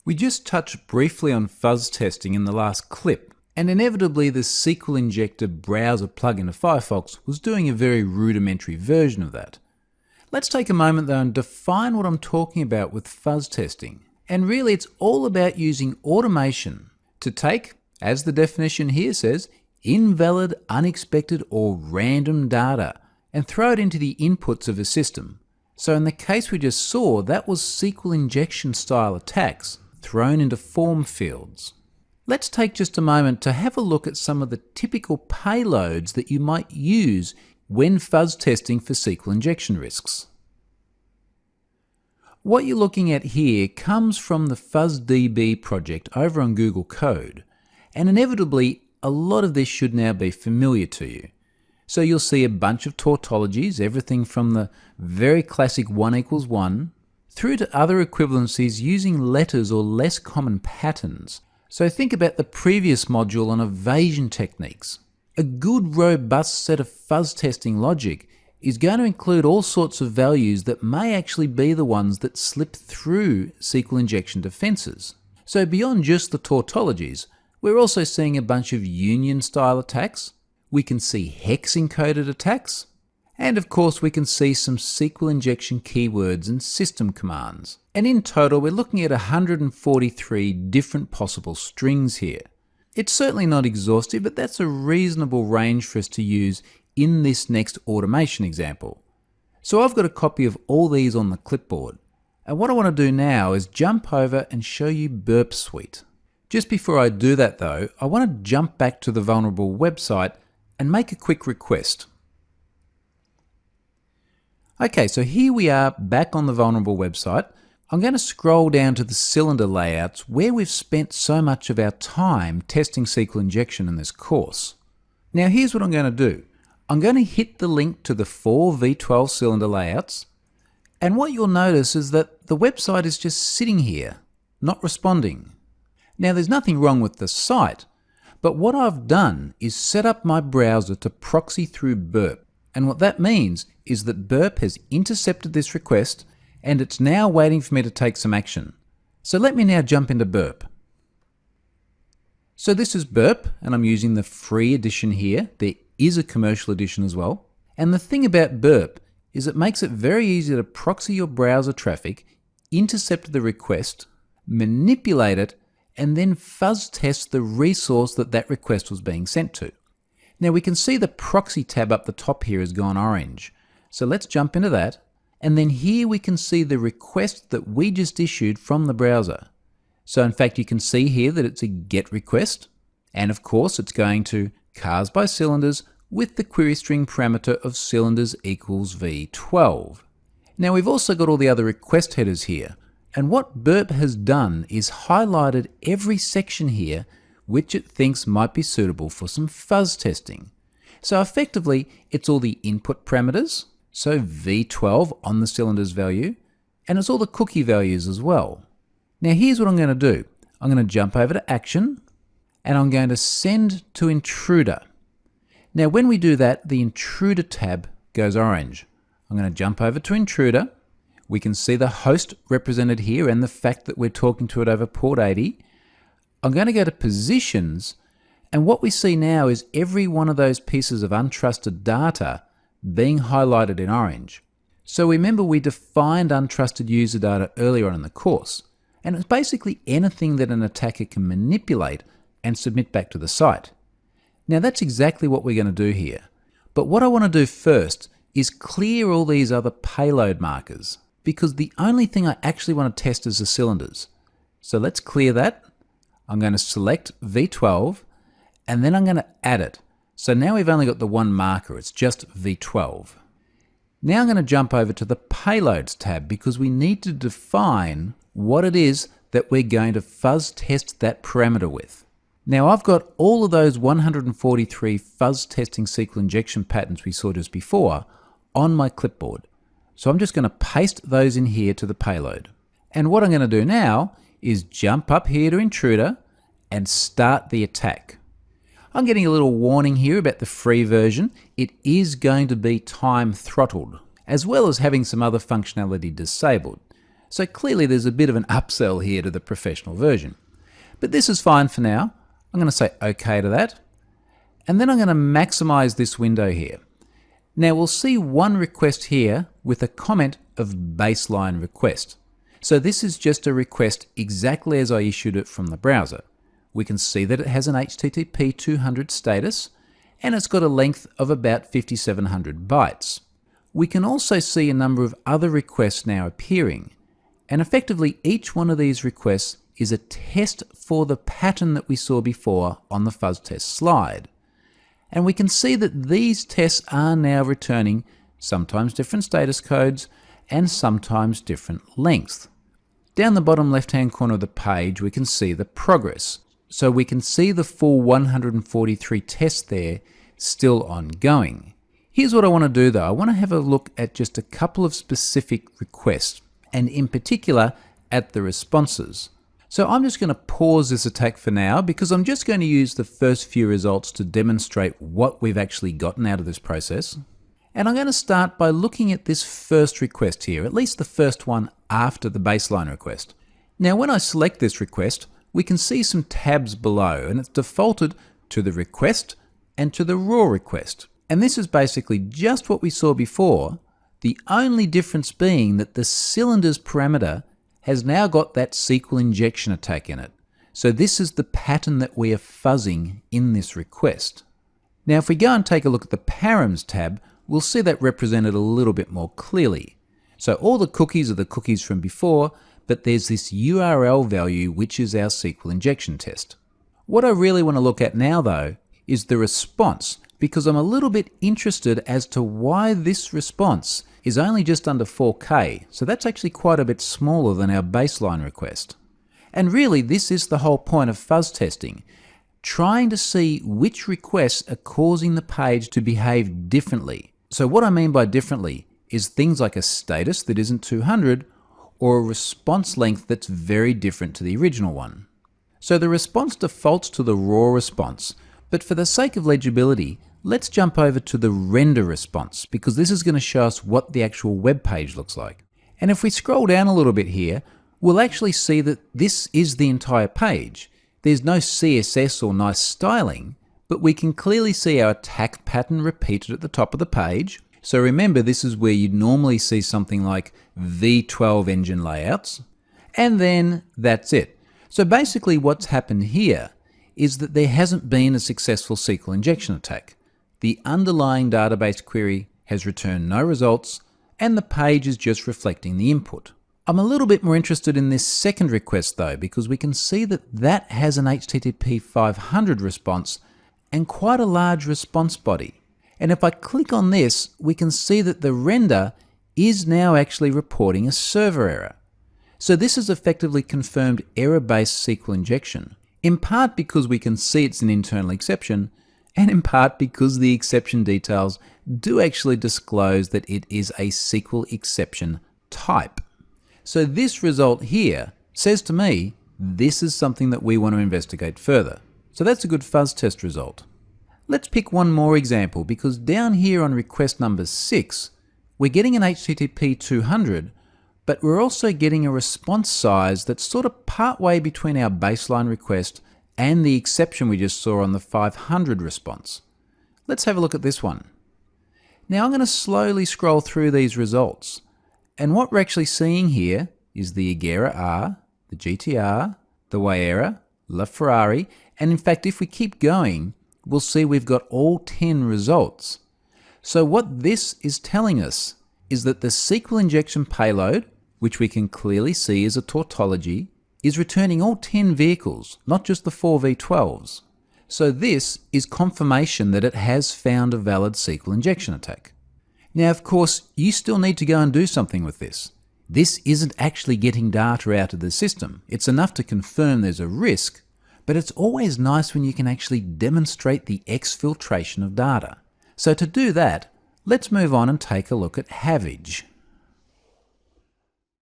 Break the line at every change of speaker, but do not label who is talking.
We just touched briefly on fuzz testing in the last clip, and inevitably the SQL Injector browser plugin of Firefox was doing a very rudimentary version of that. Let's take a moment though and define what I'm talking about with fuzz testing. And really it's all about using automation to take, as the definition here says, invalid, unexpected or random data and throw it into the inputs of a system. So in the case we just saw, that was SQL injection style attacks thrown into form fields. Let's take just a moment to have a look at some of the typical payloads that you might use when fuzz testing for SQL injection risks. What you're looking at here comes from the FuzzDB project over on Google Code, and inevitably a lot of this should now be familiar to you. So you'll see a bunch of tautologies, everything from the very classic 1 equals 1 through to other equivalencies using letters or less common patterns. So think about the previous module on evasion techniques. A good robust set of fuzz testing logic is going to include all sorts of values that may actually be the ones that slip through SQL injection defenses. So beyond just the tautologies, we're also seeing a bunch of union style attacks. We can see hex encoded attacks. And of course we can see some SQL injection keywords and system commands. And in total we're looking at 143 different possible strings here. It's certainly not exhaustive, but that's a reasonable range for us to use in this next automation example. So I've got a copy of all these on the clipboard. And what I want to do now is jump over and show you Burp Suite. Just before I do that though, I want to jump back to the vulnerable website and make a quick request. Okay, so here we are back on the vulnerable website. I'm going to scroll down to the cylinder layouts where we've spent so much of our time testing SQL injection in this course. Now here's what I'm going to do. I'm going to hit the link to the 4 V12 cylinder layouts, and what you'll notice is that the website is just sitting here, not responding. Now there's nothing wrong with the site, but what I've done is set up my browser to proxy through Burp, and what that means is that Burp has intercepted this request and it's now waiting for me to take some action. So let me now jump into Burp. So this is Burp, and I'm using the free edition here. There is a commercial edition as well. And the thing about Burp is it makes it very easy to proxy your browser traffic, intercept the request, manipulate it, and then fuzz test the resource that that request was being sent to. Now we can see the proxy tab up the top here has gone orange. So let's jump into that. And then here we can see the request that we just issued from the browser. So in fact, you can see here that it's a GET request. And of course, it's going to cars by cylinders with the query string parameter of cylinders equals V12. Now we've also got all the other request headers here. And what Burp has done is highlighted every section here which it thinks might be suitable for some fuzz testing. So effectively, it's all the input parameters, so V12 on the cylinders value, and it's all the cookie values as well. Now here's what I'm going to do. I'm going to jump over to Action, and I'm going to send to Intruder. Now when we do that, the Intruder tab goes orange. I'm going to jump over to Intruder. We can see the host represented here and the fact that we're talking to it over port 80. I'm going to go to Positions, and what we see now is every one of those pieces of untrusted data being highlighted in orange. So remember we defined untrusted user data earlier on in the course, and it's basically anything that an attacker can manipulate and submit back to the site. Now that's exactly what we're going to do here. But what I want to do first is clear all these other payload markers, because the only thing I actually want to test is the cylinders. So let's clear that. I'm going to select V12, and then I'm going to add it. So now we've only got the one marker, it's just V12. Now I'm going to jump over to the Payloads tab because we need to define what it is that we're going to fuzz test that parameter with. Now I've got all of those 143 fuzz testing SQL injection patterns we saw just before on my clipboard. So I'm just going to paste those in here to the payload. And what I'm going to do now is jump up here to Intruder and start the attack. I'm getting a little warning here about the free version. It is going to be time throttled, as well as having some other functionality disabled. So clearly there's a bit of an upsell here to the professional version. But this is fine for now. I'm going to say OK to that. And then I'm going to maximize this window here. Now we'll see one request here with a comment of baseline request. So this is just a request exactly as I issued it from the browser. We can see that it has an HTTP 200 status and it's got a length of about 5700 bytes. We can also see a number of other requests now appearing, and effectively each one of these requests is a test for the pattern that we saw before on the fuzz test slide. And we can see that these tests are now returning sometimes different status codes and sometimes different lengths. Down the bottom left-hand corner of the page, we can see the progress. So we can see the full 143 tests there still ongoing. Here's what I want to do though. I want to have a look at just a couple of specific requests, and in particular at the responses. So I'm just going to pause this attack for now because I'm just going to use the first few results to demonstrate what we've actually gotten out of this process. And I'm going to start by looking at this first request here, at least the first one after the baseline request. Now when I select this request, we can see some tabs below, and it's defaulted to the request and to the raw request. And this is basically just what we saw before, the only difference being that the cylinders parameter has now got that SQL injection attack in it. So this is the pattern that we are fuzzing in this request. Now if we go and take a look at the params tab, we'll see that represented a little bit more clearly. So all the cookies are the cookies from before, but there's this URL value which is our SQL injection test. What I really want to look at now though is the response, because I'm a little bit interested as to why this response is only just under 4K. So that's actually quite a bit smaller than our baseline request. And really this is the whole point of fuzz testing, trying to see which requests are causing the page to behave differently. So what I mean by differently is things like a status that isn't 200 or a response length that's very different to the original one. So the response defaults to the raw response, but for the sake of legibility, let's jump over to the render response because this is going to show us what the actual web page looks like. And if we scroll down a little bit here, we'll actually see that this is the entire page. There's no CSS or nice styling, but we can clearly see our attack pattern repeated at the top of the page. So remember, this is where you'd normally see something like V12 engine layouts, and then that's it. So basically what's happened here is that there hasn't been a successful SQL injection attack. The underlying database query has returned no results, and the page is just reflecting the input. I'm a little bit more interested in this second request though, because we can see that that has an HTTP 500 response and quite a large response body. And if I click on this, we can see that the render is now actually reporting a server error. So this is effectively confirmed error-based SQL injection, in part because we can see it's an internal exception, and in part because the exception details do actually disclose that it is a SQL exception type. So this result here says to me, this is something that we want to investigate further. So that's a good fuzz test result. Let's pick one more example, because down here on request number 6, we're getting an HTTP 200, but we're also getting a response size that's sort of partway between our baseline request and the exception we just saw on the 500 response. Let's have a look at this one. Now I'm going to slowly scroll through these results, and what we're actually seeing here is the Agera R, the GTR, the Wayera, La Ferrari, and in fact if we keep going, we'll see we've got all 10 results. So what this is telling us is that the SQL injection payload, which we can clearly see is a tautology, is returning all 10 vehicles, not just the 4 V12s. So this is confirmation that it has found a valid SQL injection attack. Now of course, you still need to go and do something with this. This isn't actually getting data out of the system. It's enough to confirm there's a risk, but it's always nice when you can actually demonstrate the exfiltration of data. So to do that, let's move on and take a look at Havage.